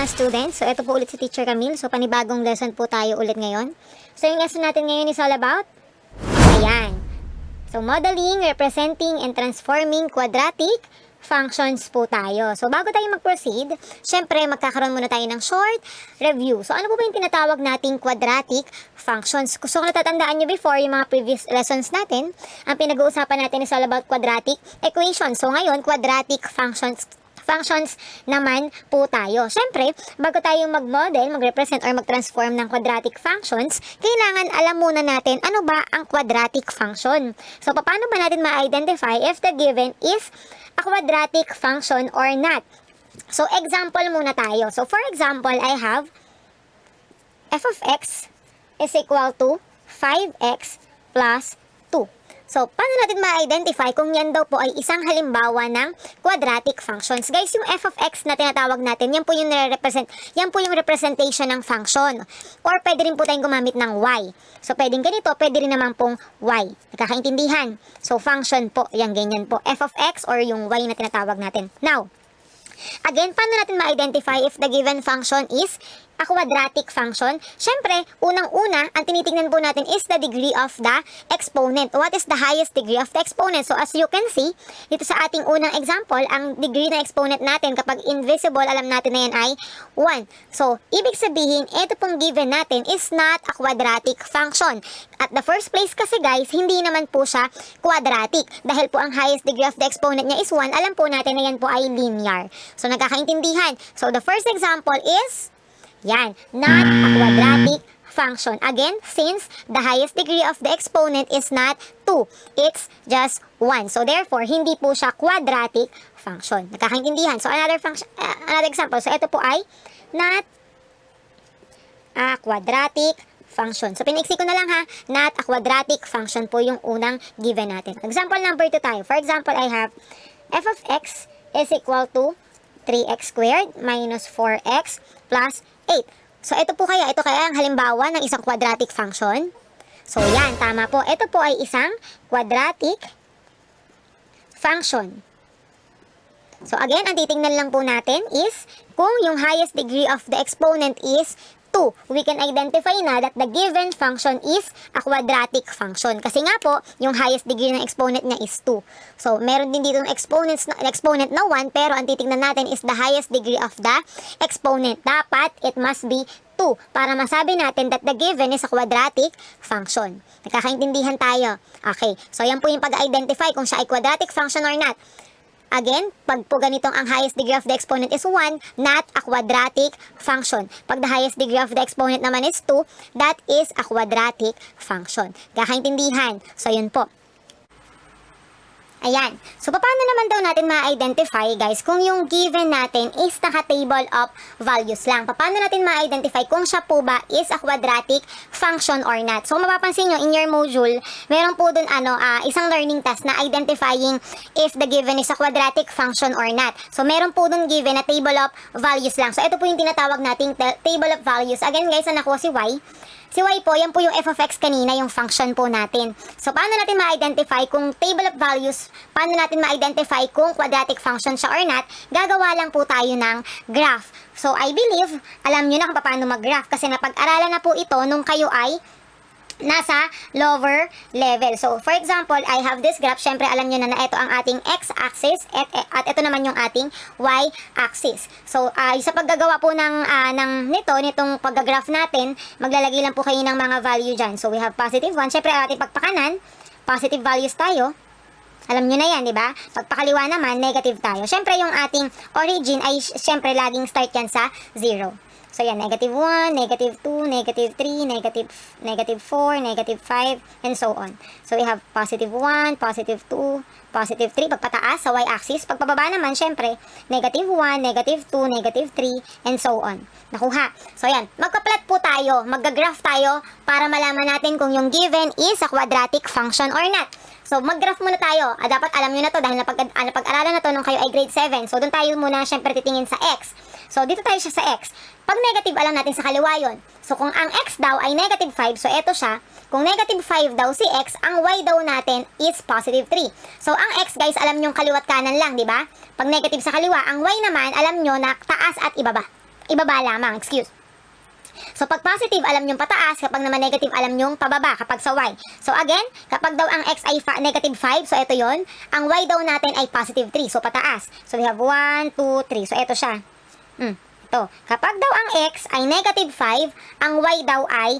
mga students, so ito po ulit si Teacher Camille. So panibagong lesson po tayo ulit ngayon. So yung lesson natin ngayon is all about, ayan. So modeling, representing, and transforming quadratic functions po tayo. So bago tayo mag-proceed, syempre magkakaroon muna tayo ng short review. So ano po ba yung tinatawag nating quadratic functions? So kung natatandaan nyo before yung mga previous lessons natin, ang pinag-uusapan natin is all about quadratic equations. So ngayon, quadratic functions naman po tayo. Siyempre, bago tayo mag-model, mag-represent or mag-transform ng quadratic functions, kailangan alam muna natin ano ba ang quadratic function. So, paano ba natin ma-identify if the given is a quadratic function or not? So, example muna tayo. So, for example, I have f of x is equal to 5x plus 2. So, paano natin ma-identify kung yan daw po ay isang halimbawa ng quadratic functions? Guys, yung f of x na tinatawag natin, yan po yung representation ng function. Or pwede rin po tayong gumamit ng y. So, pwedeng ganito, pwede rin naman pong y. Nakakaintindihan? So, function po, yan ganyan po. F of x or yung y na tinatawag natin. Now, again, paano natin ma-identify if the given function is a quadratic function? Siyempre, unang-una, ang tinitingnan po natin is the degree of the exponent. What is the highest degree of the exponent? So, as you can see, dito sa ating unang example, ang degree ng exponent natin kapag invisible, alam natin na yan ay 1. So, ibig sabihin, ito pong given natin is not a quadratic function. At the first place kasi guys, hindi naman po siya quadratic. Dahil po ang highest degree of the exponent niya is 1, alam po natin na yan po ay linear. So, nagkakaintindihan. So, the first example is yan, not a quadratic function. Again, since the highest degree of the exponent is not 2, it's just 1. So therefore, hindi po siya quadratic function. Nakakaintindihan? So another example. So ito po ay not a quadratic function. So piniksi ko na lang ha, not a quadratic function po yung unang given natin. Example number 2 tayo. For example, I have f of x is equal to 3x squared minus 4x plus 8. So, ito kaya ang halimbawa ng isang quadratic function. So, yan, tama po. Ito po ay isang quadratic function. So, again, ang titingnan lang po natin is kung yung highest degree of the exponent is 2. We can identify na that the given function is a quadratic function. Kasi nga po, yung highest degree ng exponent niya is 2. So, meron din dito ng exponent na 1, pero ang titingnan natin is the highest degree of the exponent. Dapat, it must be 2 para masabi natin that the given is a quadratic function. Nakakaintindihan tayo. Okay, so yan po yung pag-identify kung siya ay quadratic function or not. Again, pag po ganitong ang highest degree of the exponent is 1, not a quadratic function. Pag the highest degree of the exponent naman is 2, that is a quadratic function. Kakaintindihan? So, yun po. Ayan. So, paano naman daw natin ma-identify, guys, kung yung given natin is naka-table of values lang? Paano natin ma-identify kung siya po ba is a quadratic function or not? So, mapapansin nyo, in your module, meron po dun isang learning task na identifying if the given is a quadratic function or not. So, meron po dun given na table of values lang. So, ito po yung tinatawag nating table of values. Again, guys, nakuha si y. Si y po, yan po yung f of x kanina, yung function po natin. So, paano natin ma-identify kung table of values, paano natin ma-identify kung quadratic function siya or not? Gagawa lang po tayo ng graph. So, I believe, alam nyo na kung paano mag-graph kasi napag-aralan na po ito nung kayo ay nasa lower level. So, for example, I have this graph. Siyempre, alam nyo na ito ang ating x-axis at ito naman yung ating y-axis. So, sa paggagawa po nitong paggagraph natin, maglalagay lang po kayo ng mga value dyan. So, we have positive 1. Siyempre, ating pagpakanan, positive values tayo. Alam nyo na yan, di ba? Pagpakaliwa naman, negative tayo. Siyempre, yung ating origin ay siyempre laging start yan sa 0. So, yan, negative 1, negative 2, negative 3, negative 4, negative 5, and so on. So, we have positive 1, positive 2, positive 3, pagpataas sa y-axis. Pagpababa naman, syempre, negative 1, negative 2, negative 3, and so on. Nakuha. So, yan, magka-plot po tayo, magga-graph tayo para malaman natin kung yung given is a quadratic function or not. So, mag-graph muna tayo. Dapat alam nyo na to dahil napag-aralan na to nung kayo ay grade 7. So, doon tayo muna syempre titingin sa x. So, dito tayo siya sa x. Pag negative, alam natin sa kaliwa yun. So, kung ang x daw ay negative 5, so eto siya. Kung negative 5 daw si x, ang y daw natin is positive 3. So, ang x, guys, alam nyo kaliwat kanan lang, di ba? Pag negative sa kaliwa, ang y naman, alam nyo na taas at ibaba. ibaba lamang, excuse. So, pag positive, alam nyong pataas. Kapag naman negative, alam nyong pababa kapag sa y. So, again, kapag daw ang x ay negative 5, so ito yon. Ang y daw natin ay positive 3, so pataas. So, we have 1, 2, 3. So, ito siya. Ito. Kapag daw ang x ay negative 5, ang y daw ay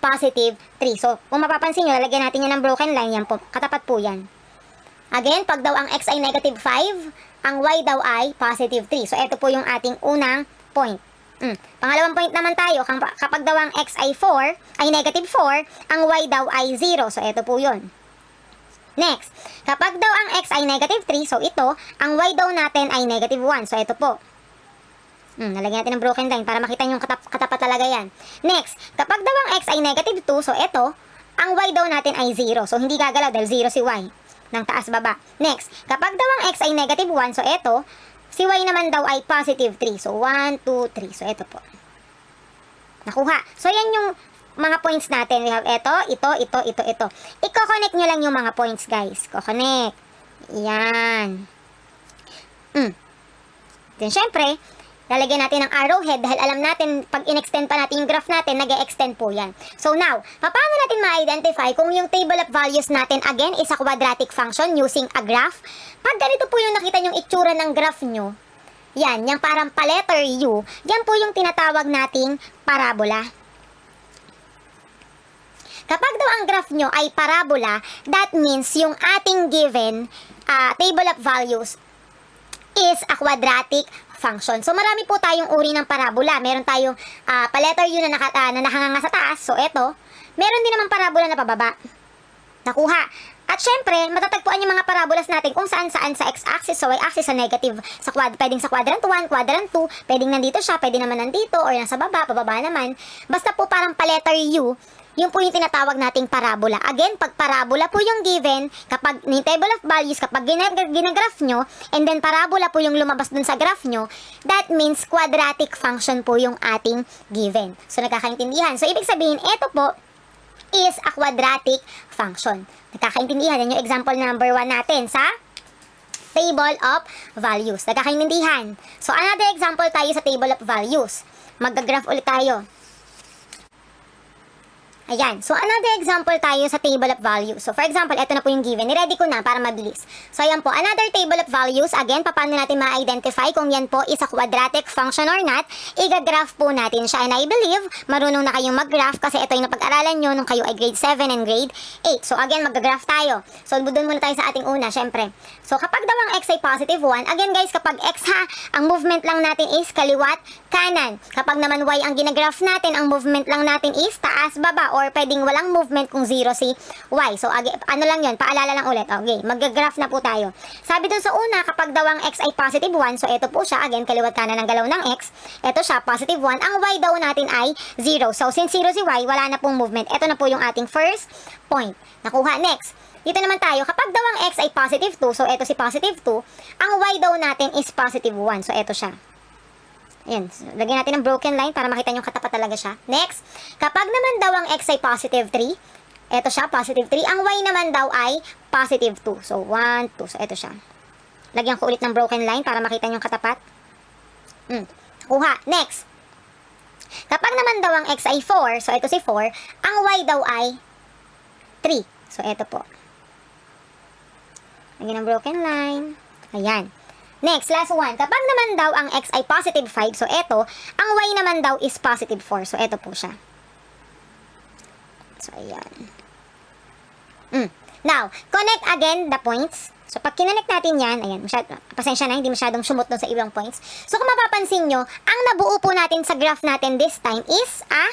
positive 3. So, kung mapapansin nyo, lalagyan natin yan ng broken line. Yan po. Katapat po yan. Again, pag daw ang x ay negative 5, ang y daw ay positive 3. So, ito po yung ating unang point. Pangalawang point naman tayo, kapag daw ang x ay 4, ay negative 4, ang y daw ay 0. So, ito po yun. Next, kapag daw ang x ay negative 3, so ito, ang y daw natin ay negative 1. So, ito po. Nalagyan natin ng broken line para makita yung katapat talaga yan. Next, kapag daw ang x ay negative 2, so ito, ang y daw natin ay 0. So, hindi gagalaw dahil 0 si y. Ng taas baba. Next, kapag daw ang x ay negative 1, so ito, si y naman daw ay positive 3. So, 1, 2, 3. So, ito po. Nakuha. So, yan yung mga points natin. We have ito. I-connect nyo lang yung mga points, guys. Connect. Yan. Then, syempre, lalagyan natin ng arrowhead dahil alam natin, pag in-extend pa natin yung graph natin, nag-e-extend po yan. So now, paano natin ma-identify kung yung table of values natin, again, is a quadratic function using a graph? Pag ganito po yung nakita yung itsura ng graph nyo, yan, yung parang pa-letter U, yan po yung tinatawag nating parabola. Kapag daw ang graph nyo ay parabola, that means yung ating given table of values is a quadratic function. So, marami po tayong uri ng parabola. Meron tayong pa-letter U na nakahanga sa taas. So, eto. Meron din naman parabola na pababa. Nakuha. At syempre, matatagpuan yung mga parabolas natin kung saan-saan sa x-axis, sa y-axis, sa negative, pwedeng sa quadrant 1, quadrant 2, pwedeng nandito siya, pwedeng naman nandito, or nasa baba, pababa naman. Basta po parang pa-letter U, yung po yung tinatawag nating parabola. Again, pag parabola po yung given, kapag yung table of values, kapag ginagraph nyo, and then parabola po yung lumabas dun sa graph nyo, that means quadratic function po yung ating given. So, nagkakaintindihan. So, ibig sabihin, ito po is a quadratic function. Nagkakaintindihan. Yan yung example number 1 natin sa table of values. Nagkakaintindihan. So, another example tayo sa table of values. Mag-graph ulit tayo. Ayan. So, another example tayo sa table of values. So, for example, ito na po yung given. I-ready ko na para mabilis. So, ayan po. Another table of values. Again, paano natin ma-identify kung yan po is a quadratic function or not? I-graph po natin siya. And I believe, marunong na kayong mag-graph kasi ito yung napag-aralan nyo nung kayo ay grade 7 and grade 8. So, again, mag-graph tayo. So, doon muna tayo sa ating una, syempre. So, kapag daw ang x ay positive 1, again guys, kapag x ha, ang movement lang natin is kaliwat, kanan. Kapag naman y ang ginagraph natin, ang movement lang natin is taas, baba, or pwedeng walang movement kung 0 si y. So, ano lang yun, paalala lang ulit. Okay, mag-graph na po tayo. Sabi dun sa una, kapag daw ang x ay positive 1, so ito po siya, again, kaliwat kanan ng galaw ng x. Ito siya, positive 1. Ang y daw natin ay 0. So, since 0 si y, wala na pong movement. Ito na po yung ating first point. Nakuha. Next, dito naman tayo, kapag daw ang x ay positive 2, so ito si positive 2, ang y daw natin is positive 1. So, ito siya. Ayan, so, lagyan natin ng broken line para makita nyo katapat talaga siya. Next, kapag naman daw ang x ay positive 3, ito siya, positive 3. Ang y naman daw ay positive 2. So, 1, 2. So, ito siya. Lagyan ko ulit ng broken line para makita nyo katapat. Kuha. Next, kapag naman daw ang x ay 4, so ito si 4, ang y daw ay 3. So, ito po. Lagyan ng broken line. Ayan. Next, last one. Kapag naman daw ang x ay positive 5, so eto, ang y naman daw is positive 4. So, eto po siya. So, ayan. Now, connect again the points. So, pag kinonnect natin yan, ayan, pasensya na, hindi masyadong sumot doon sa ibang points. So, kung mapapansin nyo, ang nabuo po natin sa graph natin this time is a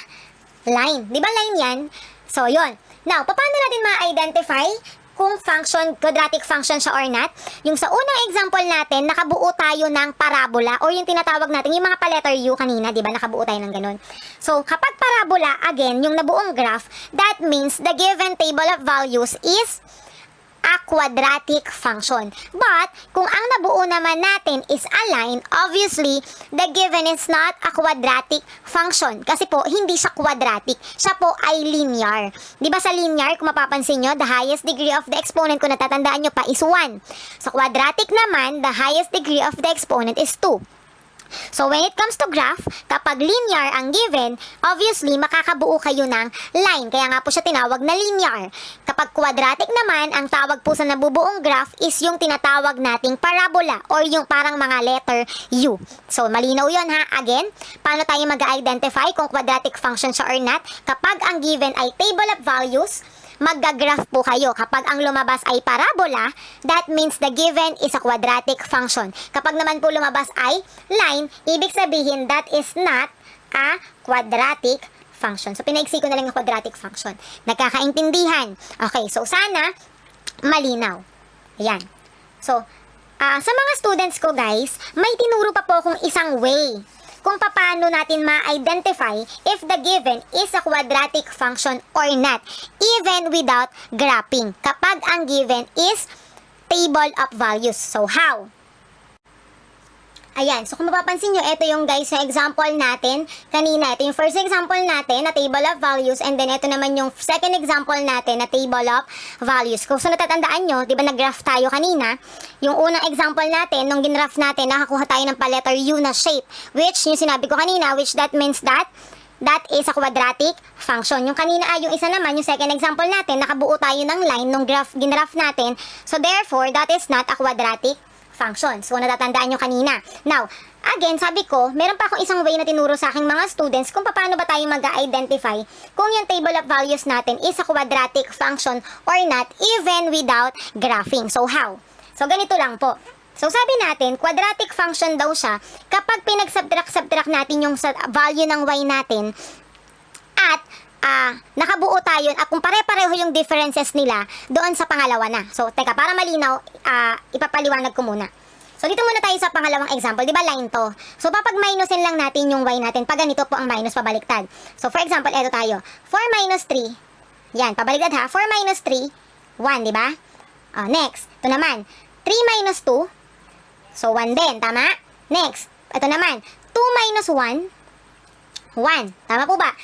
line. Di ba line yan? So, yon. Now, paano natin ma-identify kung quadratic function siya or not? Yung sa unang example natin, nakabuo tayo ng parabola or yung tinatawag natin, yung mga pa-letter U kanina, di ba? Nakabuo tayo ng ganun. So, kapag parabola, again, yung nabuong graph, that means the given table of values is a quadratic function. But, kung ang nabuo naman natin is a line, obviously, the given is not a quadratic function. Kasi po, hindi siya quadratic. Siya po ay linear. Di ba sa linear, kung mapapansin nyo, the highest degree of the exponent, kung natatandaan nyo pa, is 1. Sa quadratic naman, the highest degree of the exponent is 2. So when it comes to graph, kapag linear ang given, obviously makakabuo kayo ng line. Kaya nga po siya tinawag na linear. Kapag quadratic naman, ang tawag po sa nabubuong graph is yung tinatawag nating parabola or yung parang mga letter U. So malinaw yun ha. Again, paano tayo mag-identify kung quadratic function siya or not? Kapag ang given ay table of values, magga-graph po kayo. Kapag ang lumabas ay parabola, that means the given is a quadratic function. Kapag naman po lumabas ay line, ibig sabihin that is not a quadratic function. So, pinaiksi ko na lang yung quadratic function. Nagkakaintindihan. Okay, so sana malinaw. Ayan. So, sa mga students ko guys, may tinuro pa po akong isang way kung paano natin ma-identify if the given is a quadratic function or not, even without graphing, kapag ang given is table of values. So, how? Ayan, so kung mapapansin nyo, ito yung guys na example natin kanina. Ito yung first example natin na table of values, and then ito naman yung second example natin na table of values. Kung so natatandaan nyo, di ba nag-graph tayo kanina, yung unang example natin, nung ginraph natin, nakakuha tayo ng pa-letter U na shape, which yung sinabi ko kanina, which that means that is a quadratic function. Yung kanina yung isa naman, yung second example natin, nakabuo tayo ng line nung ginraph natin. So therefore, that is not a quadratic function. So, natatandaan nyo kanina. Now, again, sabi ko, meron pa akong isang way na tinuro sa aking mga students kung paano ba tayo mag-identify kung yung table of values natin is a quadratic function or not, even without graphing. So, how? So, ganito lang po. So, sabi natin, quadratic function daw siya kapag pinag-subtract natin yung value ng y natin at nakabuo tayo at kung pare-pareho yung differences nila doon sa pangalawa na. So, teka, para malinaw, ipapaliwanag ko muna. So, dito muna tayo sa pangalawang example. Di ba line to? So, papag-minusin lang natin yung y natin pag ganito po ang minus pabaliktad. So, for example, eto tayo. 4 minus 3. Yan, pabaliktad ha. 4 minus 3, 1, di ba? Next, ito naman. 3 minus 2. So, 1 din, tama? Next, ito naman. 2 minus 1, 1. Tama po ba?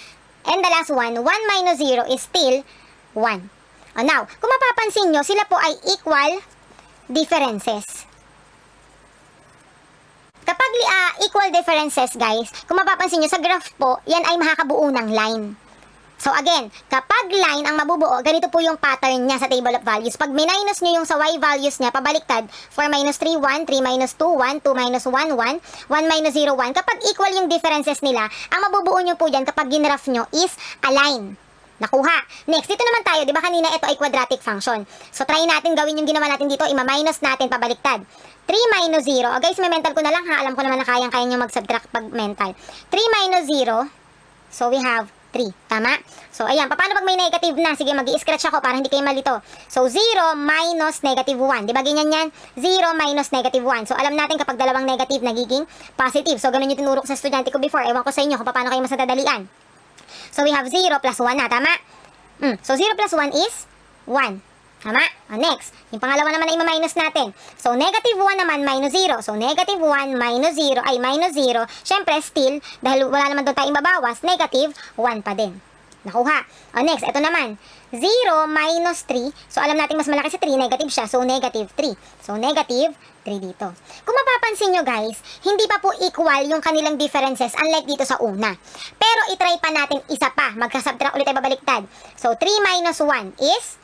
And the last one, 1 minus 0 is still 1. Now, kung mapapansin nyo, sila po ay equal differences. Kapag equal differences, guys, kung mapapansin nyo, sa graph po, yan ay makakabuo ng line. So again, kapag line ang mabubuo, ganito po yung pattern niya sa table of values. Pag minus nyo yung sa y values niya, pabaliktad, 4 minus 3, 1, 3 minus 2, 1, 2 minus 1, 1, 1 minus 0, 1. Kapag equal yung differences nila, ang mabubuo nyo po dyan kapag ginraph nyo is a line. Nakuha. Next, dito naman tayo, di ba kanina ito ay quadratic function. So try natin gawin yung ginawa natin dito, ima-minus natin pabaliktad. 3 minus 0, guys, may mental ko na lang ha, alam ko naman na kayang-kaya nyo mag-subtract pag mental. 3 minus 0, so we have 3. Tama? So, ayan. Paano pag may negative na? Sige, mag-i-scratch ako para hindi kayo malito. So, 0 minus negative 1. Di ba ganyan yan? 0 minus negative 1. So, alam natin kapag dalawang negative, nagiging positive. So, ganun yung tinuro ko sa estudyante ko before. Ewan ko sa inyo kung paano kayo mas nadadalian. So, we have 0 plus 1 na. Tama? So, 0 plus 1 is 1. Tama? Next, yung pangalawa naman ay ima-minus natin. So, negative 1 naman minus 0. So, negative 1 minus 0 ay minus 0. Siyempre, still, dahil wala naman doon tayong babawas, negative 1 pa din. Nakuha. Next, ito naman. 0 minus 3. So, alam natin mas malaki si 3, negative siya. So, negative 3. So, negative 3 dito. Kung mapapansin nyo guys, hindi pa po equal yung kanilang differences unlike dito sa una. Pero, itry pa natin isa pa. Magkasubtract ulit tayo babaliktad. So, 3 minus 1 is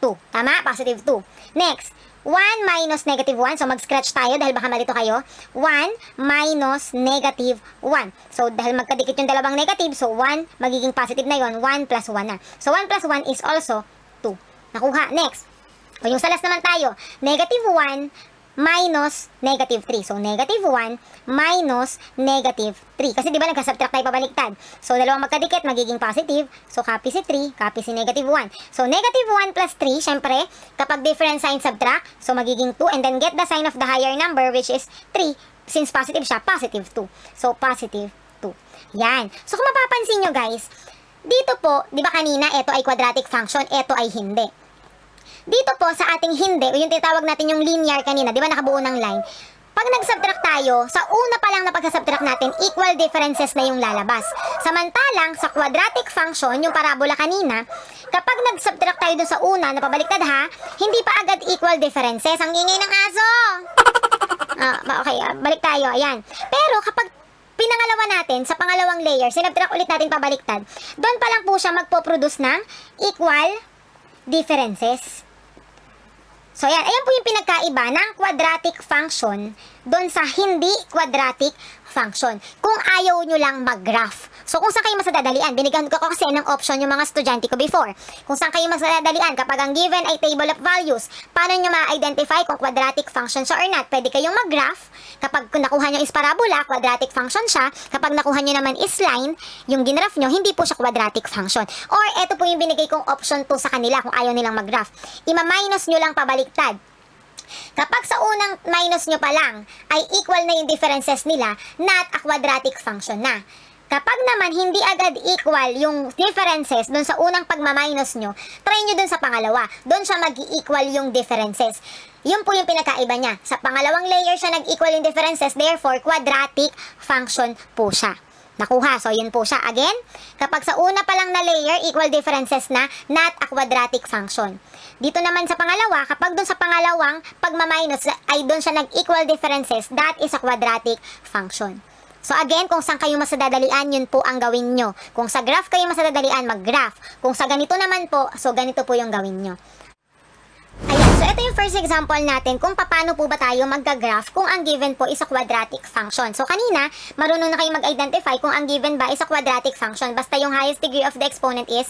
2. Tama? Positive 2. Next, 1 minus negative 1. So, mag-scratch tayo dahil baka malito kayo. 1 minus negative 1. So, dahil magkadikit yung dalawang negative, so 1 magiging positive na yon. 1 plus 1 na. So, 1 plus 1 is also 2. Nakuha. Next. O yung sa last naman tayo. Negative 1 minus negative 3. So, negative 1 minus negative 3. Kasi di ba nagka-subtract tayo pabaliktad. So, dalawang magkadikit, magiging positive. So, copy si 3, copy si negative 1. So, negative 1 plus 3, syempre, kapag different sign subtract, so magiging 2. And then, get the sign of the higher number, which is 3. Since positive siya, positive 2. So, positive 2. Yan. So, kung mapapansin nyo guys, dito po, di ba kanina, ito ay quadratic function, ito ay hindi. Dito po sa ating hindi, o yung tinatawag natin yung linear kanina, di ba nakabuo ng line? Pag nag-subtract tayo, sa una pa lang na pag-subtract natin, equal differences na yung lalabas. Samantalang, sa quadratic function, yung parabola kanina, kapag nag-subtract tayo dun sa una, na pabaliktad ha, hindi pa agad equal differences. Ang ingay ng aso! Okay, balik tayo. Ayan. Pero kapag pinangalawa natin, sa pangalawang layer, sinabtract ulit natin pabaliktad, doon pa lang po siya magpo-produce ng equal differences. So, ayan po yung pinagkaiba ng quadratic function doon sa hindi quadratic function. Kung ayaw nyo lang mag-graph. So, kung saan kayo masadadalian, binigyan ko kasi ng option yung mga estudyante ko before. Kung saan kayo masadadalian, kapag ang given ay table of values, paano nyo ma-identify kung quadratic function siya or not? Pwede kayong mag-graph. Kapag nakuha nyo is parabola, quadratic function siya. Kapag nakuha nyo naman is line, yung ginraph nyo, hindi po siya quadratic function. Or, eto po yung binigay kong option po sa kanila kung ayaw nilang mag-graph. Ima-minus nyo lang pabaliktad. Kapag sa unang minus nyo pa lang ay equal na yung differences nila, not a quadratic function na. Kapag naman hindi agad equal yung differences doon sa unang pagmaminus nyo, try nyo doon sa pangalawa. Doon siya mag-equal yung differences. Yun po yung pinakaiba niya. Sa pangalawang layer siya nag-equal yung differences, therefore quadratic function po siya. Nakuha. So, yun po siya. Again, kapag sa una pa lang na layer, equal differences na, not a quadratic function. Dito naman sa pangalawa, kapag doon sa pangalawang pagmaminus ay doon siya nag-equal differences, that is a quadratic function. So, again, kung saan kayo masadadalian, yun po ang gawin nyo. Kung sa graph kayo masadadalian, mag-graph. Kung sa ganito naman po, so ganito po yung gawin nyo. Ayan, so ito yung first example natin kung paano po ba tayo magga-graph kung ang given po is a quadratic function. So kanina, marunong na kayo mag-identify kung ang given ba is a quadratic function basta yung highest degree of the exponent is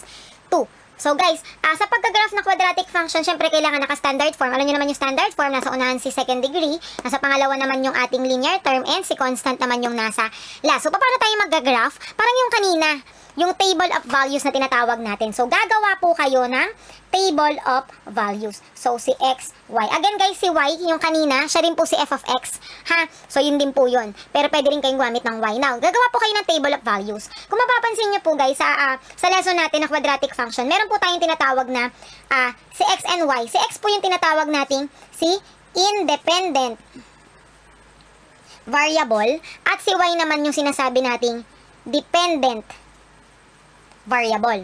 2. So guys, sa pagka-graph ng quadratic function, syempre kailangan naka-standard form. Alam niyo naman yung standard form, nasa unahan si second degree, nasa pangalawa naman yung ating linear term, and si constant naman yung nasa last. So paano tayo magga-graph? Parang yung kanina, yung table of values na tinatawag natin. So, gagawa po kayo ng table of values. So, si x, y. Again, guys, si y, yung kanina, siya rin po si f of x. Ha? So, yun din po yun. Pero pwede rin kayong gumamit ng y. Now, gagawa po kayo ng table of values. Kung mapapansin nyo po, guys, sa lesson natin na quadratic function, meron po tayong tinatawag na si x and y. Si x po yung tinatawag nating si independent variable at si y naman yung sinasabi nating dependent variable.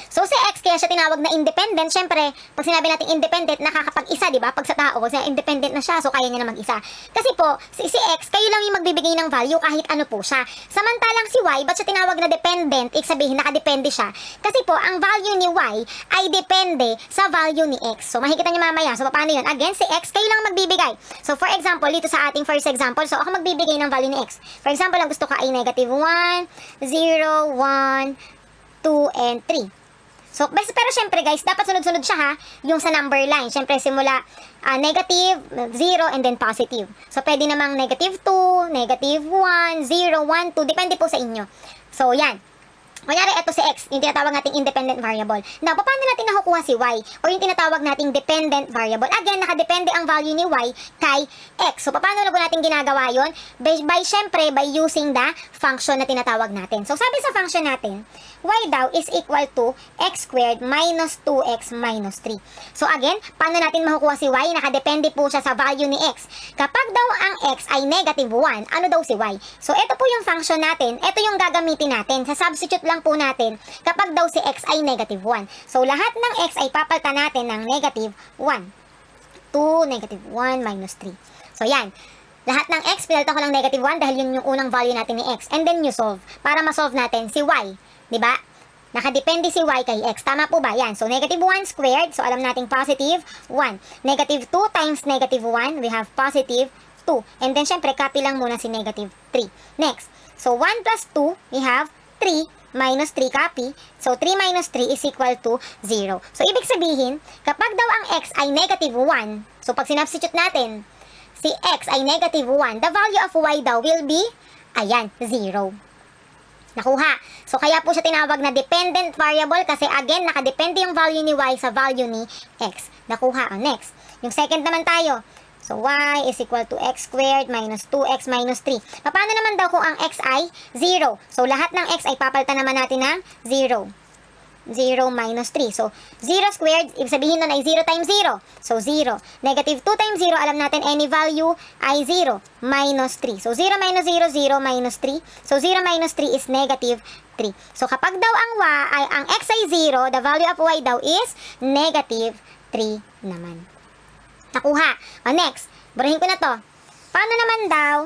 So, si x, kaya siya tinawag na independent, syempre, pag sinabi natin independent, nakakapag-isa, di ba? Pag sa tao, kasi independent na siya, so kaya niya na mag-isa. Kasi po, si x, kayo lang yung magbibigay ng value kahit ano po siya. Samantalang si y, ba't siya tinawag na dependent? Ibig sabihin, nakadepende siya. Kasi po, ang value ni y ay depende sa value ni x. So, makikita niyo mamaya. So, paano yun? Again, si x, kayo lang magbibigay. So, for example, dito sa ating first example, so ako magbibigay ng value ni x. For example, ang gusto ko ay negative 1, 0, 1, 2, and 3. So, pero syempre guys, dapat sunod-sunod siya ha, yung sa number line. Syempre, simula negative, 0, and then positive. So, pwede namang negative 2, negative 1, 0, 1, 2, depende po sa inyo. So, yan. Kunyari, ito si x, yung tinatawag nating independent variable. Now, paano natin nakukuha si y? O yung tinatawag nating dependent variable? Again, nakadepende ang value ni y kay x. So, paano na po natin ginagawa yun? Syempre, by using the function na tinatawag natin. So, sabi sa function natin, y daw is equal to x squared minus 2x minus 3. So, again, paano natin makukuha si y? Nakadepende po siya sa value ni x. Kapag daw ang x ay negative 1, ano daw si y? So, ito po yung function natin. Ito yung gagamitin natin. Sa substitute lang po natin kapag daw si x ay negative 1. So, lahat ng x ay papalitan natin ng negative 1. 2, negative 1, minus 3. So, yan. Lahat ng x, pinalitan ko ng negative 1 dahil yun yung unang value natin ni x. And then, you solve. Para ma-solve natin si y. Diba? Nakadepende si y kay x. Tama po ba? Yan. So, negative 1 squared. So, alam nating positive 1. Negative 2 times negative 1, we have positive 2. And then, syempre, copy lang muna si negative 3. Next. So, 1 plus 2, we have 3 minus 3 copy. So, 3 minus 3 is equal to 0. So, ibig sabihin, kapag daw ang x ay negative 1, so pag sinubstitute natin, si x ay negative 1, the value of y daw will be, ayan, 0. Nakuha. So, kaya po siya tinawag na dependent variable kasi again, nakadepende yung value ni y sa value ni x. Nakuha. Next. Yung second naman tayo. So, y is equal to x squared minus 2x minus 3. Paano naman daw kung ang x ay 0? So, lahat ng x ay papalitan naman natin ng 0. 0 minus 3. So, 0 squared, ibig sabihin nun ay 0 times 0. So, 0. Negative 2 times 0, alam natin any value ay 0. Minus 3. So, 0 minus 0, 0 minus 3. So, 0 minus 3 is negative 3. So, kapag daw ang x ay 0, the value of y daw is negative 3 naman. Nakuha. Next, burahin ko na to. Paano naman daw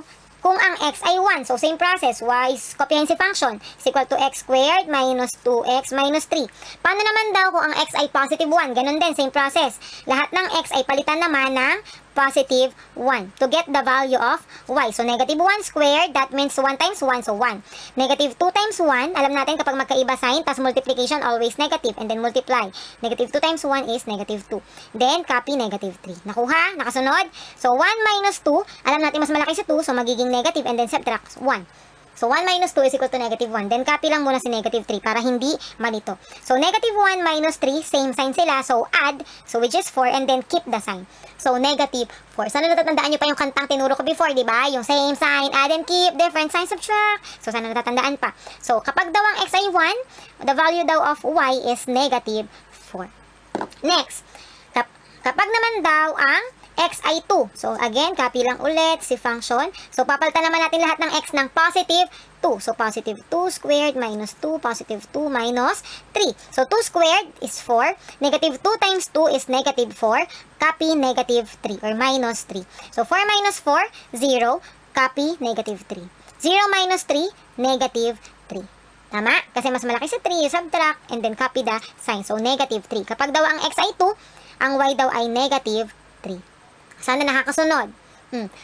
kung ang x ay 1? So, same process. Y is comprehensive function is equal to x squared minus 2x minus 3. Paano naman daw kung ang x ay positive 1? Ganun din, same process. Lahat ng x ay palitan naman ng positive 1 to get the value of y. So, negative 1 squared, that means 1 times 1, so 1. Negative 2 times 1, alam natin kapag magkaiba sign, tas multiplication always negative, and then multiply. Negative 2 times 1 is negative 2. Then, copy negative 3. Nakuha? Nakasunod? So, 1 minus 2, alam natin mas malaki sa 2, so magiging negative, and then subtract 1. So, 1 minus 2 is equal to negative 1. Then, copy lang muna si negative 3 para hindi malito. So, negative 1 minus 3, same sign sila. So, add, so which is 4, and then keep the sign. So, negative 4. Sana natatandaan nyo pa yung kantang tinuro ko before, di ba? Yung same sign, add and keep, different sign, subtract. So, sana natatandaan pa. So, kapag daw ang x ay 1, the value daw of y is negative 4. Next, kapag naman daw ang x ay 2. So, again, copy lang ulit si function. So, papalitan naman natin lahat ng x ng positive 2. So, positive 2 squared minus 2, positive 2 minus 3. So, 2 squared is 4. Negative 2 times 2 is negative 4. Copy negative 3 or minus 3. So, 4 minus 4, 0. Copy negative 3. 0 minus 3, negative 3. Tama? Kasi mas malaki sa 3, subtract, and then copy the sign. So, negative 3. Kapag daw ang x ay 2, ang y daw ay negative 3. Sana nakakasunod.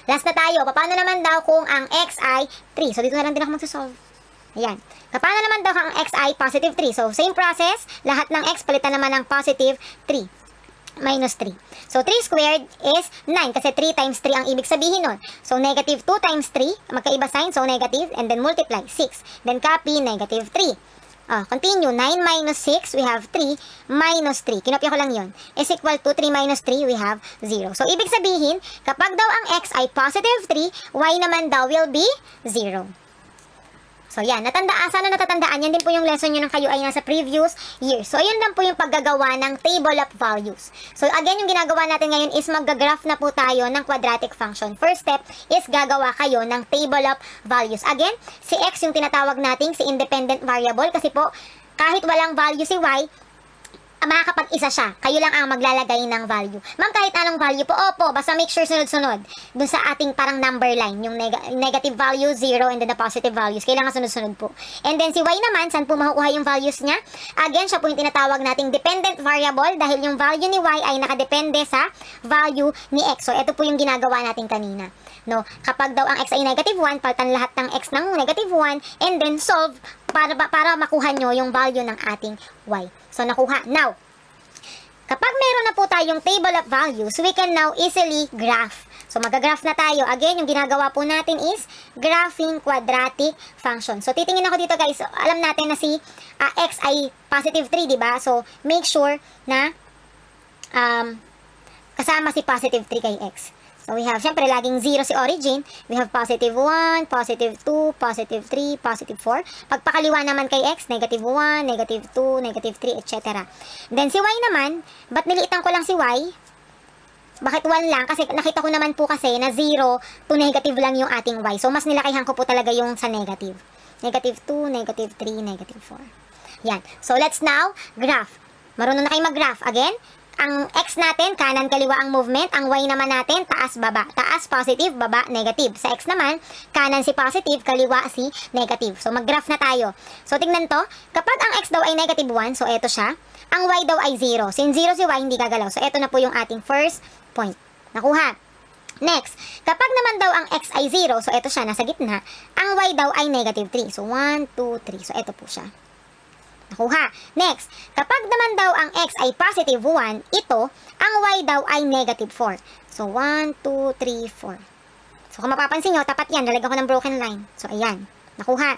Last na tayo. Paano naman daw kung ang x ay 3? So, dito na lang din ako magsasolve. Ayan. Paano naman daw kung ang x ay positive 3? So, same process. Lahat ng x palitan naman ng positive 3. Minus 3. So, 3 squared is 9 kasi 3 times 3 ang ibig sabihin nun. So, negative 2 times 3, magkaiba sign, so negative, and then multiply, 6. Then, copy, negative 3. Continue. 9 minus 6, we have 3 minus 3. Kinopya ko lang yon. Is equal to 3 minus 3, we have 0. So, ibig sabihin, kapag daw ang x ay positive 3, y naman daw will be 0. So, yan. Sana natatandaan. Yan din po yung lesson nyo ng kayo ay nasa previous year. So, yun lang po yung paggagawa ng table of values. So, again, yung ginagawa natin ngayon is mag-graph na po tayo ng quadratic function. First step is gagawa kayo ng table of values. Again, si x yung tinatawag nating si independent variable kasi po, kahit walang value si y, makakapag-isa siya. Kayo lang ang maglalagay ng value. Ma'am, kahit anong value po, opo, basta make sure sunod-sunod. Dun sa ating parang number line, yung negative value, 0, and then the positive values. Kailangan sunod-sunod po. And then si y naman, saan po makukuha yung values niya? Again, siya po yung tinatawag nating dependent variable dahil yung value ni y ay nakadepende sa value ni x. So, ito po yung ginagawa natin kanina. No? Kapag daw ang x ay negative 1, palitan lahat ng x ng negative 1, and then solve para makuha nyo yung value ng ating y. So, nakuha. Now, kapag meron na po tayong table of values, we can now easily graph. So, mag-graph na tayo. Again, yung ginagawa po natin is graphing quadratic function. So, titingin ako dito guys. Alam natin na si x ay positive 3, diba? So, make sure na kasama si positive 3 kay x. So, we have, syempre, laging 0 si origin. We have positive 1, positive 2, positive 3, positive 4. Pagpakaliwa naman kay x, negative 1, negative 2, negative 3, etc. Then, si y naman, ba't niliitan ko lang si y? Bakit 1 lang? Kasi nakita ko naman po kasi na 0 to negative lang yung ating y. So, mas nilakihan ko po talaga yung sa negative. Negative 2, negative 3, negative 4. Yan. So, let's now graph. Marunong na kayo mag-graph. Again, ang x natin, kanan kaliwa ang movement. Ang y naman natin, taas baba. Taas positive, baba negative. Sa x naman, kanan si positive, kaliwa si negative. So mag-graph na tayo. So tingnan to, kapag ang x daw ay negative 1, so eto siya. Ang y daw ay 0. Since 0 si y, hindi gagalaw. So eto na po yung ating first point. Nakuha. Next, kapag naman daw ang x ay 0, so eto siya, nasa gitna. Ang y daw ay negative 3. So 1, 2, 3. So eto po siya. Nakuha. Next, kapag naman daw ang x ay positive 1, ito, ang y daw ay negative 4. So, 1, 2, 3, 4. So, kung mapapansin nyo, tapat yan. Nalagyan ko ng broken line. So, ayan. Nakuha.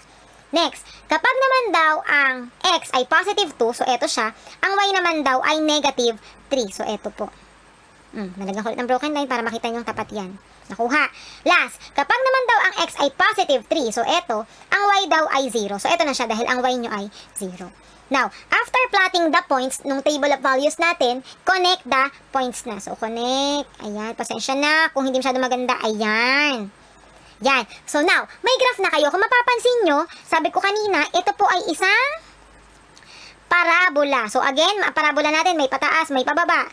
Next, kapag naman daw ang x ay positive 2, so eto siya, ang y naman daw ay negative 3. So, eto po. Nalagyan ko ulit ng broken line para makita nyo tapat yan. Nakuha. Last, kapag naman daw ang x ay positive 3, so eto, ang y daw ay 0. So, eto na siya dahil ang y nyo ay 0. Now, after plotting the points nung table of values natin, connect the points na. So, connect. Ayan, pasensya na. Kung hindi masyado maganda, ayan. Yan. So, now, may graph na kayo. Kung mapapansin nyo, sabi ko kanina, ito po ay isang parabola. So, again, parabola natin, may pataas, may pababa.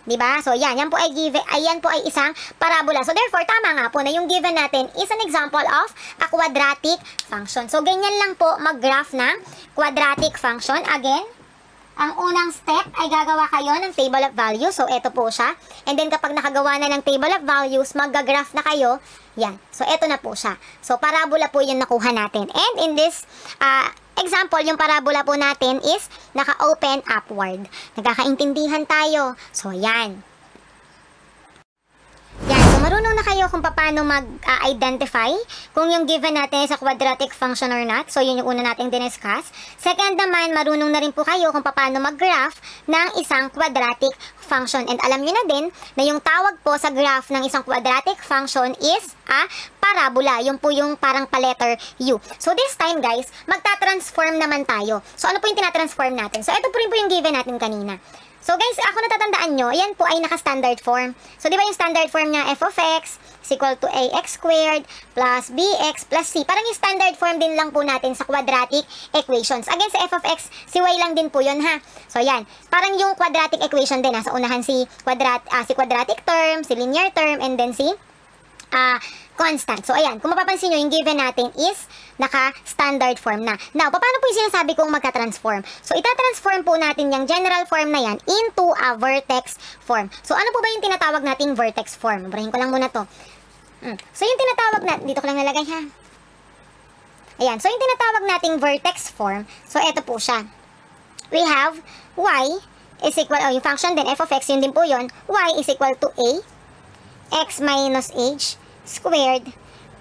Diba? So, yan po ay ayan po ay isang parabola. So, therefore, tama nga po na yung given natin is an example of a quadratic function. So, ganyan lang po mag-graph ng quadratic function. Again, ang unang step ay gagawa kayo ng table of values. So, ito po siya. And then, kapag nakagawa na ng table of values, mag-graph na kayo. Yan. So, ito na po siya. So, parabola po yung nakuha natin. And in this example, yung parabola po natin is naka-open upward. Nagkakaintindihan tayo. So, yan. So, marunong na kayo kung paano mag-identify kung yung given natin is a quadratic function or not. So, yun yung una nating diniscuss. Second naman, marunong na rin po kayo kung paano mag-graph ng isang quadratic function. And alam nyo na din na yung tawag po sa graph ng isang quadratic function is a parabola. Yung po yung parang pa-letter U. So, this time guys, magta-transform naman tayo. So, ano po yung tinatransform natin? So, ito po rin po yung given natin kanina. So guys, ako natatandaan nyo, yan po ay naka-standard form. So di ba yung standard form niya f of x is equal to ax squared plus bx plus c. Parang yung standard form din lang po natin sa quadratic equations. Again, sa f of x, si y lang din po yun ha. So yan, parang yung quadratic equation din. Nasa unahan si quadratic term, si linear term, and then si constant. So, ayan. Kung mapapansin nyo, yung given natin is naka-standard form na. Now, paano po yung sinasabi kong magka-transform? So, itatransform po natin yung general form na yan into a vertex form. So, ano po ba yung tinatawag nating vertex form? Burahin ko lang muna to. So, yung tinatawag na, dito ko lang nalagay ha. Ayan. So, yung tinatawag nating vertex form, so, eto po siya. We have y is equal, yung function din, f of x, yun din po yun. Y is equal to a x minus h squared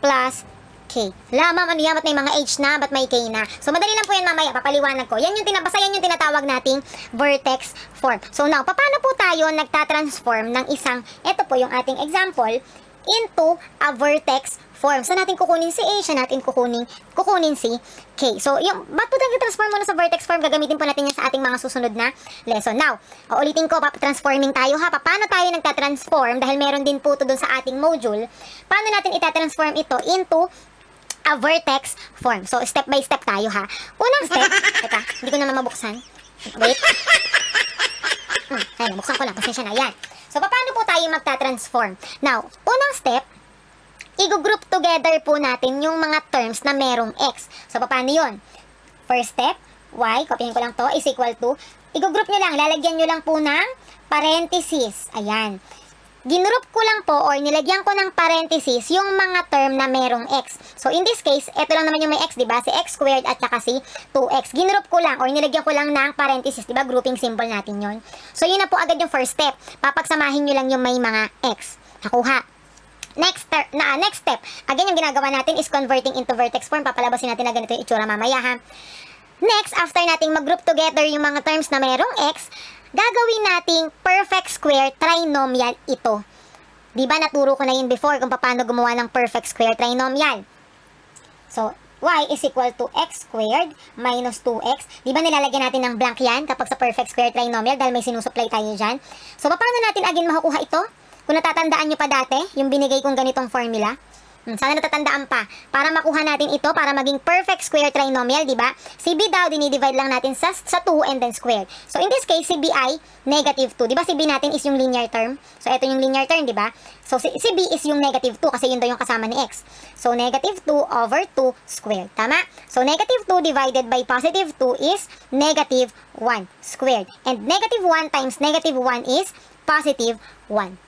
plus k. Ma'am, ano yan? Ba't may mga h na? Ba't may k na? So, madali lang po yan mamaya. Papaliwanag ko. Yan yung tinatawag nating vertex form. So, now, paano po tayo nagtatransform ng isang, ito po yung ating example, into a vertex form. So, natin kukunin si a, siya natin kukunin si k. So, yung, ba't po tayo transform muna sa vertex form? Gagamitin po natin yan sa ating mga susunod na lesson. Now, ulitin ko, transforming tayo ha. Paano tayo nagtatransform? Dahil meron din po ito dun sa ating module. Paano natin itatransform ito into a vertex form? So, step by step tayo ha. Unang step, teka, hindi ko naman mabuksan. Wait. Ayun, buksan ko lang. Pasensya na. Yan. So, paano po tayo magta-transform? Now, unang step, i-group together po natin yung mga terms na merong x. So, paano yun? First step, y, copyhin ko lang to, is equal to, i-group nyo lang, lalagyan nyo lang po ng parenthesis. Ayan. Ginroup ko lang po or nilagyan ko ng parenthesis yung mga term na merong x. So, in this case, ito lang naman yung may x, diba? Si x squared at saka si 2x. Ginroup ko lang or nilagyan ko lang ng parenthesis, diba? Grouping symbol natin yon. So, yun na po agad yung first step. Papagsamahin nyo lang yung may mga x. Nakuha. Next step. Again, yung ginagawa natin is converting into vertex form. Papalabasin natin na ganito yung itsura mamaya ha. Next, after nating mag-group together yung mga terms na merong x, gagawin nating perfect square trinomial ito. Diba naturo ko na yun before kung paano gumawa ng perfect square trinomial. So, y is equal to x squared minus 2x. Diba nilalagyan natin ng blank yan kapag sa perfect square trinomial dahil may sinusupply tayo dyan. So, paano natin again makukuha ito? Kung natatandaan nyo pa dati, yung binigay kong ganitong formula, sana natatandaan pa. Para makuha natin ito, para maging perfect square trinomial, di ba? Si b daw, dinidivide lang natin sa 2 and then squared. So, in this case, si b ay negative 2. Di ba si b natin is yung linear term? So, ito yung linear term, di ba? So, si b is yung negative 2 kasi yun daw yung kasama ni x. So, negative 2 over 2 squared. Tama? So, negative 2 divided by positive 2 is negative 1 squared. And negative 1 times negative 1 is positive 1.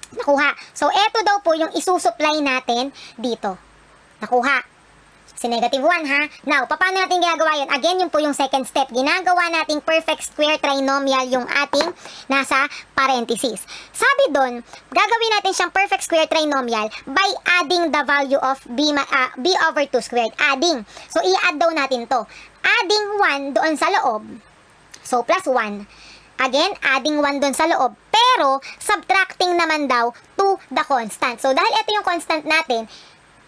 Nakuha. So, eto daw po yung isusupply natin dito. Nakuha. Si negative 1 ha. Now, paano natin ginagawa yun? Again, yun po yung second step. Ginagawa nating perfect square trinomial yung ating nasa parenthesis. Sabi doon, gagawin natin siyang perfect square trinomial by adding the value of b over 2 squared. Adding. So, i-add daw natin to. Adding 1 doon sa loob. So, plus 1. Again, adding 1 doon sa loob. Pero, subtracting naman daw to the constant. So, dahil ito yung constant natin,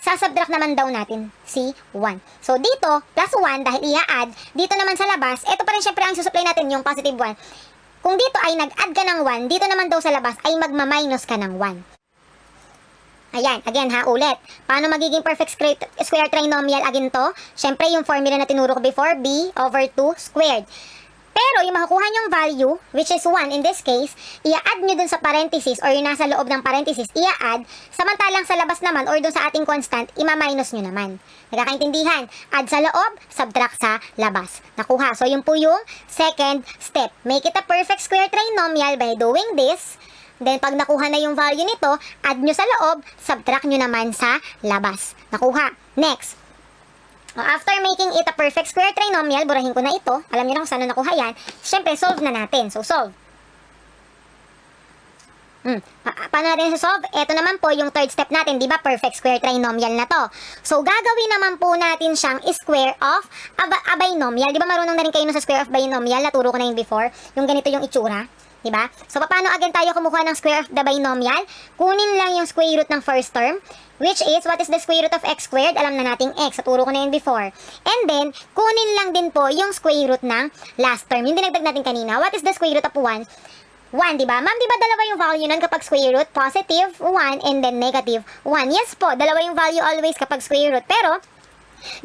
sasubtract naman daw natin si 1. So, dito, plus 1, dahil i-add, dito naman sa labas, ito pa rin syempre ang susupply natin, yung positive 1. Kung dito ay nag-add ka ng 1, dito naman daw sa labas ay magma-minus ka ng 1. Ayan, again ha, ulit. Paano magiging perfect square trinomial again to? Syempre, yung formula na tinuro ko before, b over 2 squared. Pero yung makukuha nyong value, which is 1 in this case, i-add nyo dun sa parenthesis or yung nasa loob ng parenthesis, i-add, samantalang sa labas naman or dun sa ating constant, ima-minus nyo naman. Nagkakaintindihan? Add sa loob, subtract sa labas. Nakuha. So yun po yung second step. Make it a perfect square trinomial by doing this. Then pag nakuha na yung value nito, add nyo sa loob, subtract nyo naman sa labas. Nakuha. Next. After making it a perfect square trinomial, burahin ko na ito. Alam niyo na kung saan nakuha yan. Siyempre, solve na natin. So, solve. Paano natin solve? Ito naman po yung third step natin. Di ba? Perfect square trinomial na to. So, gagawin naman po natin siyang square of a binomial. Di ba marunong na rin kayo sa square of binomial? Naturo ko na yung before. Yung ganito yung itsura. Diba? So, paano again tayo kumukuha ng square of the binomial? Kunin lang yung square root ng first term, which is, what is the square root of x squared? Alam na nating x. Naturo ko na yun before. And then, kunin lang din po yung square root ng last term. Yung dinagdag natin kanina. What is the square root of 1? 1, diba? Ma'am, diba dalawa yung value nun kapag square root? Positive 1 and then negative 1. Yes po, dalawa yung value always kapag square root. Pero,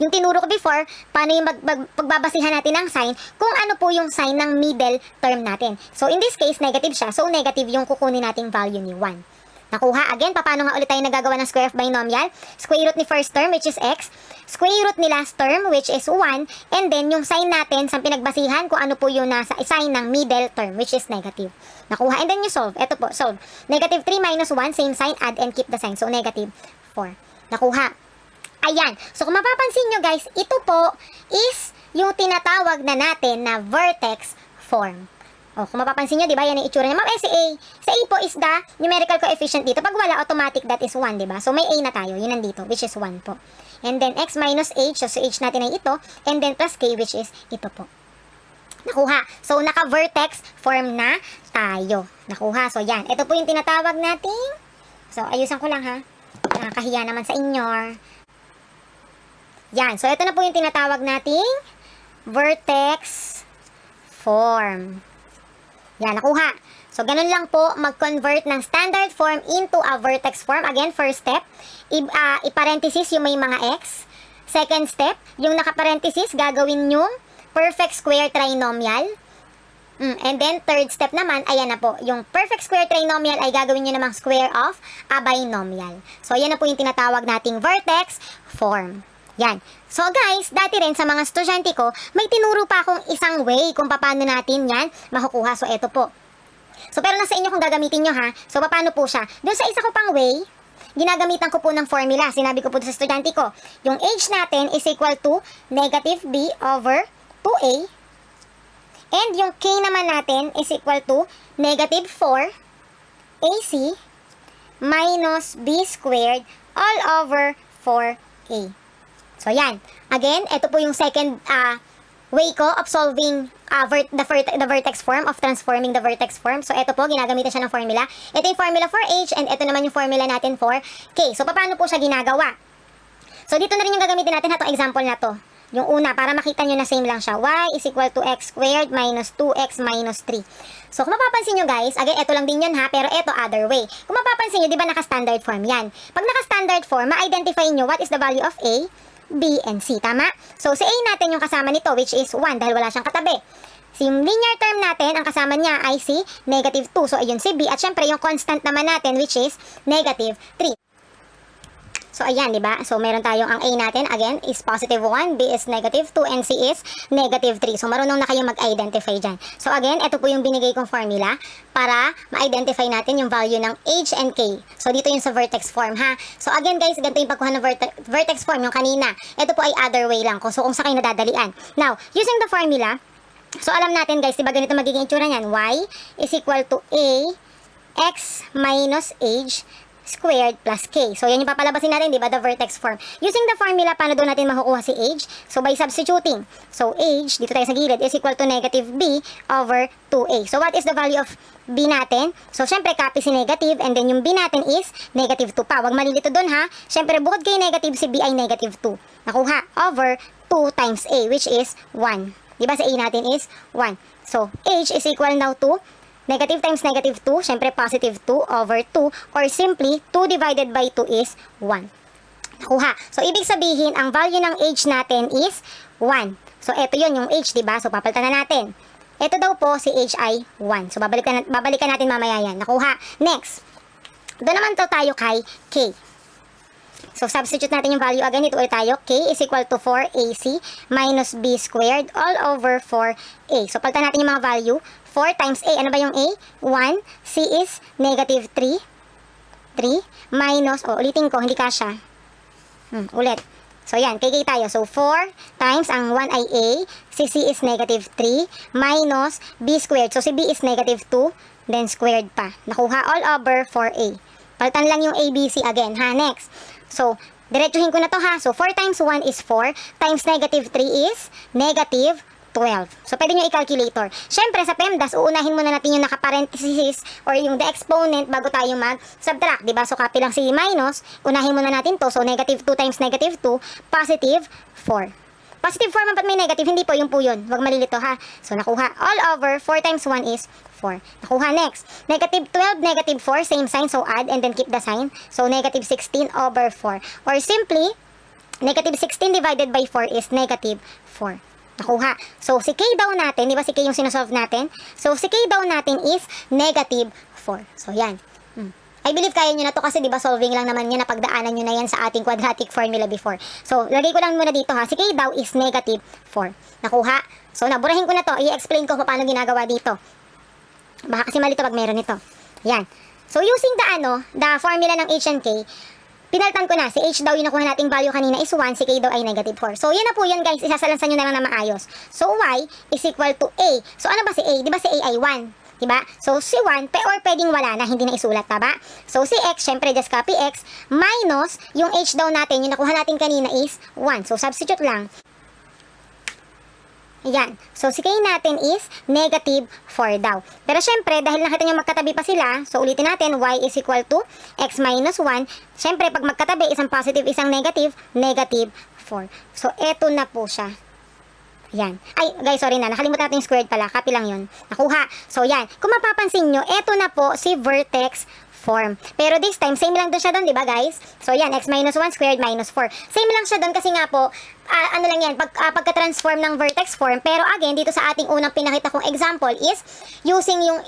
yung tinuro ko before, paano yung pagbabasihan natin ng sign, kung ano po yung sign ng middle term natin. So, in this case, negative siya. So, negative yung kukunin nating value ni 1. Nakuha. Again, paano nga ulit tayo nagagawa ng square of binomial? Square root ni first term, which is x. Square root ni last term, which is 1. And then, yung sign natin sa pinagbasihan, kung ano po yung nasa sign ng middle term, which is negative. Nakuha. And then, you solve. Ito po, solve. Negative 3 minus 1, same sign, add and keep the sign. So, negative 4. Nakuha. Ayan. So, kung mapapansin nyo guys, ito po is yung tinatawag na natin na vertex form. O, kung mapapansin nyo, di ba, yan yung itsura niya. Ma'am, si A. Si A po is the numerical coefficient dito. Pag wala, automatic that is 1, di ba? So, may A na tayo. Yun nandito, which is 1 po. And then, x minus h. So, h natin ay ito. And then, plus k, which is ito po. Nakuha. So, naka-vertex form na tayo. Nakuha. So, yan. Ito po yung tinatawag nating. So, ayusan ko lang ha. Nakakahiya naman sa inyo. Yan. So, ito na po yung tinatawag nating vertex form. Yan, nakuha. So, ganun lang po mag-convert ng standard form into a vertex form. Again, first step, i-parenthesis yung may mga x. Second step, yung naka-parenthesis, gagawin yung perfect square trinomial. And then, third step naman, ayan na po. Yung perfect square trinomial ay gagawin nyo namang square of a binomial. So, ayan na po yung tinatawag nating vertex form. Yan. So guys, dati rin sa mga estudyante ko, may tinuro pa akong isang way kung paano natin yan makukuha. So eto po. So pero nasa inyo kung gagamitin nyo ha. So paano po siya? Doon sa isa ko pang way, ginagamitan ko po ng formula. Sinabi ko po sa estudyante ko, yung h natin is equal to negative b over 2a. And yung k naman natin is equal to negative 4 ac minus b squared all over 4a. So, yan. Again, ito po yung second way ko of solving the vertex form, of transforming the vertex form. So, ito po, ginagamitan siya ng formula. Ito yung formula for h, and ito naman yung formula natin for k. So, paano po siya ginagawa? So, dito na rin yung gagamitin natin itong example na to. Yung una, para makita nyo na same lang siya. Y is equal to x squared minus 2x minus 3. So, kung mapapansin nyo guys, again, ito lang din yun ha, pero ito other way. Kung mapapansin nyo, di ba naka-standard form yan? Pag naka-standard form, ma-identify nyo what is the value of a, b, and c. Tama? So, si a natin yung kasama nito, which is 1 dahil wala siyang katabi. So, yung linear term natin, ang kasama niya ay si negative 2. So, ayun si b. At syempre, yung constant naman natin, which is negative 3. So, ayan, di ba? So, meron tayong ang a natin, again, is positive 1, b is negative 2, and c is negative 3. So, marunong na kayong mag-identify dyan. So, again, ito po yung binigay kong formula para ma-identify natin yung value ng h and k. So, dito yung sa vertex form, ha? So, again, guys, ganito yung pagkuha ng vertex form, yung kanina. Ito po ay other way lang ko. So, kung sa kayo nadadalian. Now, using the formula, so, alam natin, guys, di ba ganito magiging itsura niyan? Y is equal to a x minus h squared plus k. So, yan yung papalabasin natin, di ba? The vertex form. Using the formula, paano doon natin makukuha si h? So, by substituting. So, h, dito tayo sa gilid, is equal to negative b over 2a. So, what is the value of b natin? So, syempre, copy si negative, and then yung b natin is negative 2 pa. Huwag malilito doon, ha? Syempre, bukod kay negative, si b ay negative 2. Nakuha. Over 2 times a, which is 1. Di ba? Sa a natin is 1. So, h is equal now to negative times negative 2, syempre positive 2 over 2, or simply 2 divided by 2 is 1. Nakuha. So, ibig sabihin, ang value ng h natin is 1. So, eto yun, yung h, diba? So, papalitan na natin. Ito daw po si h ay 1. So, babalikan natin mamaya yan. Nakuha. Next. Doon naman tayo kay k. So, substitute natin yung value again. Ito ulit tayo. K is equal to 4ac minus b squared all over 4a. So, palitan natin yung mga value. 4 times a. Ano ba yung a? 1. C is negative 3. 3 minus, ulitin ko, hindi kasya. Ulit. So, yan. KK tayo. So, 4 times ang 1 ay a. Si c is negative 3 minus b squared. So, si b is negative 2. Then, squared pa. Nakuha all over 4a. Palitan lang yung ABC again, ha? Next. So, diretsuhin ko na to, ha? So, 4 times 1 is 4. Times negative 3 is negative 12. So, pwede nyo i-calculator. Siyempre, sa PEMDAS, uunahin muna natin yung naka-parenthesis or yung the exponent bago tayo mag-subtract, diba? So, copy lang si minus. Unahin muna natin to. So, negative 2 times negative 2, positive 4. Positive 4 man ba't may negative? Hindi po, yung po yun. Huwag malilito, ha? So, nakuha. All over, 4 times 1 is 4. Nakuha. Next. Negative 12, negative 4, same sign. So, add and then keep the sign. So, negative 16 over 4. Or simply, negative 16 divided by 4 is negative 4. Nakuha. So, si k daw natin, di ba si k yung sinosolve natin? So, si k daw natin is negative 4. So, yan. I believe kaya nyo na to kasi di ba solving lang naman yun, napagdaanan nyo na yan sa ating quadratic formula before. So, lagay ko lang muna dito ha. Si k daw is negative 4. Nakuha. So, naburahin ko na to. I-explain ko paano ginagawa dito. Baka kasi malito pag meron ito. Yan. So, using the formula ng h and k, pinalitan ko na. Si h daw yung nakuha nating value kanina is 1. Si k daw ay negative 4. So, yan na po yun guys. Isasalansan nyo na lang na maayos. So, y is equal to a. So, ano ba si a? Di ba si a ay 1? Diba? So, si 1, or pwedeng wala na, hindi na isulat, taba? So, si x, syempre, just copy x, minus, yung h daw natin, yung nakuha natin kanina is 1. So, substitute lang. Ayan. So, si k natin is negative 4 daw. Pero syempre, dahil nakita nyo magkatabi pa sila, so ulitin natin, y is equal to x minus 1. Syempre, pag magkatabi, isang positive, isang negative, negative 4. So, eto na po siya. Yan. Ay, guys, sorry na. Nakalimutan natin yung squared pala. Copy lang yun. Nakuha. So, yan. Kung mapapansin nyo, eto na po si vertex form. Pero this time, same lang doon siya doon, di ba, guys? So, yan. X minus 1 squared minus 4. Same lang siya doon kasi nga po, ano lang yan, pagka-transform ng vertex form. Pero again, dito sa ating unang pinakita kong example is using yung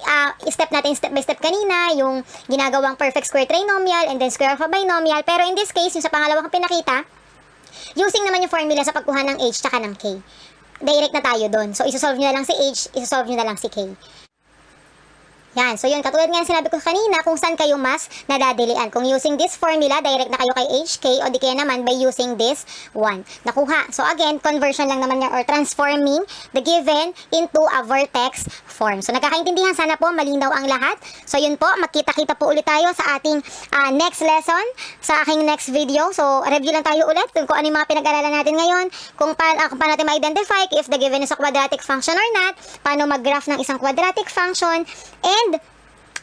step natin step by step kanina, yung ginagawang perfect square trinomial and then square of a binomial. Pero in this case, yung sa pangalawang pinakita, using naman yung formula sa pagkuha ng h tsaka ng k. Direct na tayo doon. So, isosolve nyo na lang si h, isosolve nyo na lang si k. Yan. So, yun. Katulad nga sinabi ko kanina, kung saan kayo mas nadadilian. Kung using this formula, direct na kayo kay HK o di kaya naman by using this one. Nakuha. So, again, conversion lang naman yan or transforming the given into a vertex form. So, nagkakaintindihan sana po, malinaw ang lahat. So, yun po. Magkita-kita po ulit tayo sa ating next lesson, sa aking next video. So, review lang tayo ulit kung ano yung mga pinag-aralan natin ngayon, kung paano natin ma-identify if the given is a quadratic function or not, paano mag-graph ng isang quadratic function, and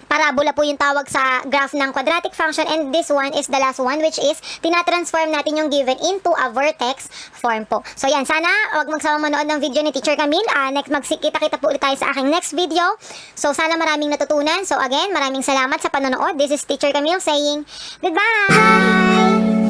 parabola po yung tawag sa graph ng quadratic function, and this one is the last one which is tinatransform natin yung given into a vertex form po. So yan, sana wag magsawang manood ng video ni Teacher Camille. Next magkita-kita po ulit tayo sa aking next video. So sana maraming natutunan. So again, maraming salamat sa panonood. This is Teacher Camille saying goodbye!